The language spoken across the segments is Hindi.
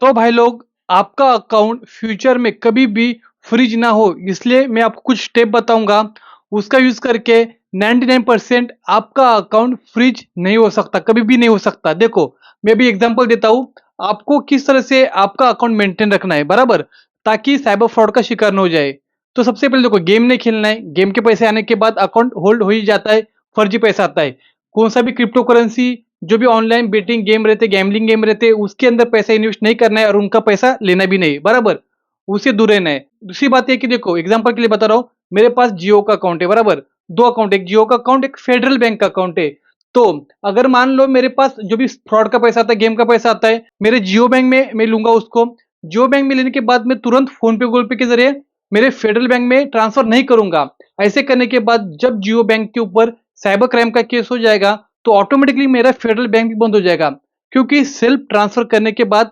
तो भाई लोग, आपका अकाउंट फ्यूचर में कभी भी फ्रीज ना हो, इसलिए मैं आपको कुछ स्टेप बताऊंगा। उसका यूज करके 99% आपका अकाउंट फ्रीज नहीं हो सकता, कभी भी नहीं हो सकता। देखो, मैं भी एग्जांपल देता हूँ आपको किस तरह से आपका अकाउंट मेंटेन रखना है, बराबर, ताकि साइबर फ्रॉड का शिकार न हो जाए। तो सबसे पहले देखो, गेम नहीं खेलना है। गेम के पैसे आने के बाद अकाउंट होल्ड हो ही जाता है, फर्जी पैसा आता है। कौन सा भी क्रिप्टो करेंसी, जो भी ऑनलाइन बेटिंग गेम रहते, गैम्बलिंग गेम रहते, उसके अंदर पैसा इन्वेस्ट नहीं करना है और उनका पैसा लेना भी नहीं, बराबर। उससे दूर रहना है। दूसरी बात ये कि देखो, एग्जांपल के लिए बता रहा हूँ, मेरे पास जियो का अकाउंट है, बराबर। दो अकाउंट, एक जियो का अकाउंट, एक फेडरल बैंक का अकाउंट है। तो अगर मान लो मेरे पास जो भी फ्रॉड का पैसा आता है, गेम का पैसा आता है, मेरे जियो बैंक में मैं लूंगा उसको। जियो बैंक में लेने के बाद मैं तुरंत फोन पे, गूगल पे के जरिए मेरे फेडरल बैंक में ट्रांसफर नहीं करूंगा। ऐसे करने के बाद जब जियो बैंक के ऊपर साइबर क्राइम का केस हो जाएगा, तो ऑटोमेटिकली मेरा फेडरल बैंक भी बंद हो जाएगा। क्योंकि सेल्फ ट्रांसफर करने के बाद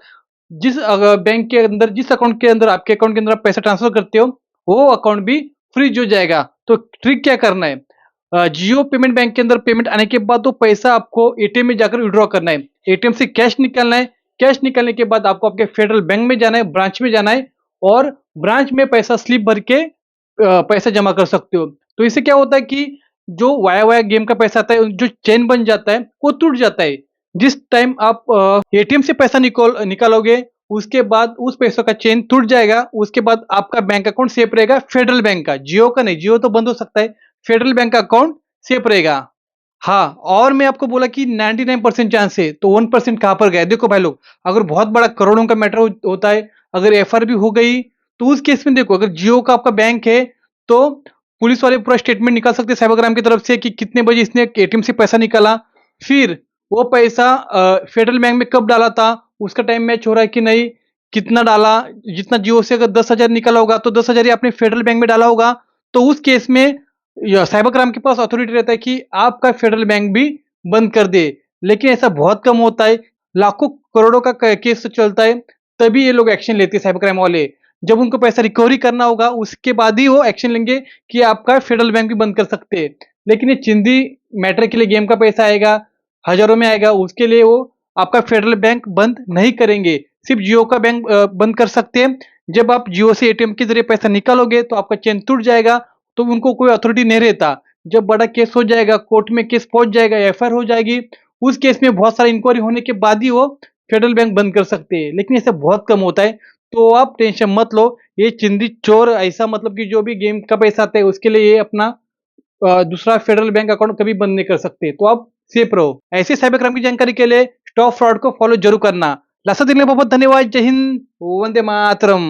जिस बैंक के अंदर, जिस अकाउंट के अंदर, आपके अकाउंट के अंदर आप पैसा ट्रांसफर करते हो, वो अकाउंट भी फ्रीज हो जाएगा। तो ट्रिक क्या करना है, जियो पेमेंट बैंक के अंदर पेमेंट आने के बाद तो पैसा आपको एटीएम में जाकर विड्रॉ करना है। एटीएम से कैश निकालना है। कैश निकालने के बाद आपको आपके फेडरल बैंक में जाना है, ब्रांच में जाना है, और ब्रांच में पैसा स्लिप भर के पैसा जमा कर सकते हो। तो इससे क्या होता है कि जो वाया वाया गेम का पैसा आता है, जो चेन बन जाता है, वो टूट जाता है। जिस टाइम आप एटीएम से पैसा निकालोगे, उसके बाद उस पैसों का चेन टूट जाएगा। उसके बाद आपका बैंक अकाउंट सेफ रहेगा, फेडरल बैंक का, जियो का नहीं। जियो तो बंद हो सकता है, फेडरल बैंक का अकाउंट सेफ रहेगा। हाँ, और मैं आपको बोला कि 99% चांस है, तो 1% कहाँ पर गया? देखो भाई लोग, अगर बहुत बड़ा करोड़ों का मैटर होता है, अगर एफआईआर भी हो गई, तो उस केस में देखो, अगर जियो का आपका बैंक है, तो पुलिस वाले पूरा स्टेटमेंट निकाल सकते हैं साइबर क्राइम की तरफ से कि कितने बजे इसने एटीएम से पैसा निकाला, फिर वो पैसा फेडरल बैंक में कब डाला था, उसका टाइम मैच हो रहा है कि नहीं, कितना डाला। जितना जियो से अगर 10,000 निकला होगा, तो 10,000 ही आपने फेडरल बैंक में डाला होगा। तो उस केस में साइबर क्राइम के पास अथॉरिटी रहता है कि आपका फेडरल बैंक भी बंद कर दे। लेकिन ऐसा बहुत कम होता है, लाखों करोड़ों का केस चलता है, तभी ये लोग एक्शन लेते हैं साइबर क्राइम वाले। जब उनको पैसा रिकवरी करना होगा, उसके बाद ही वो एक्शन लेंगे कि आपका फेडरल बैंक भी बंद कर सकते हैं। लेकिन ये चिंदी मैटर के लिए गेम का पैसा आएगा, हजारों में आएगा, उसके लिए वो आपका फेडरल बैंक बंद नहीं करेंगे। सिर्फ जियो का बैंक बंद कर सकते हैं। जब आप जियो से एटीएम के जरिए पैसा निकालोगे, तो आपका चेन टूट जाएगा, तो उनको कोई अथॉरिटी नहीं रहता। जब बड़ा केस हो जाएगा, कोर्ट में केस पहुंच जाएगा, एफआईआर हो जाएगी, उस केस में बहुत सारी इंक्वायरी होने के बाद ही वो फेडरल बैंक बंद कर सकते हैं। लेकिन ऐसा बहुत कम होता है, तो आप टेंशन मत लो। ये चिंदी चोर ऐसा, मतलब कि जो भी गेम का पैसा आता है, उसके लिए ये अपना दूसरा फेडरल बैंक अकाउंट कभी बंद नहीं कर सकते। तो आप सेफ रहो। ऐसे साइबर क्राइम की जानकारी के लिए स्टॉप फ्रॉड को फॉलो जरूर करना। लक्षात दिल्याबाबत धन्यवाद। जय हिंद, वंदे मातरम।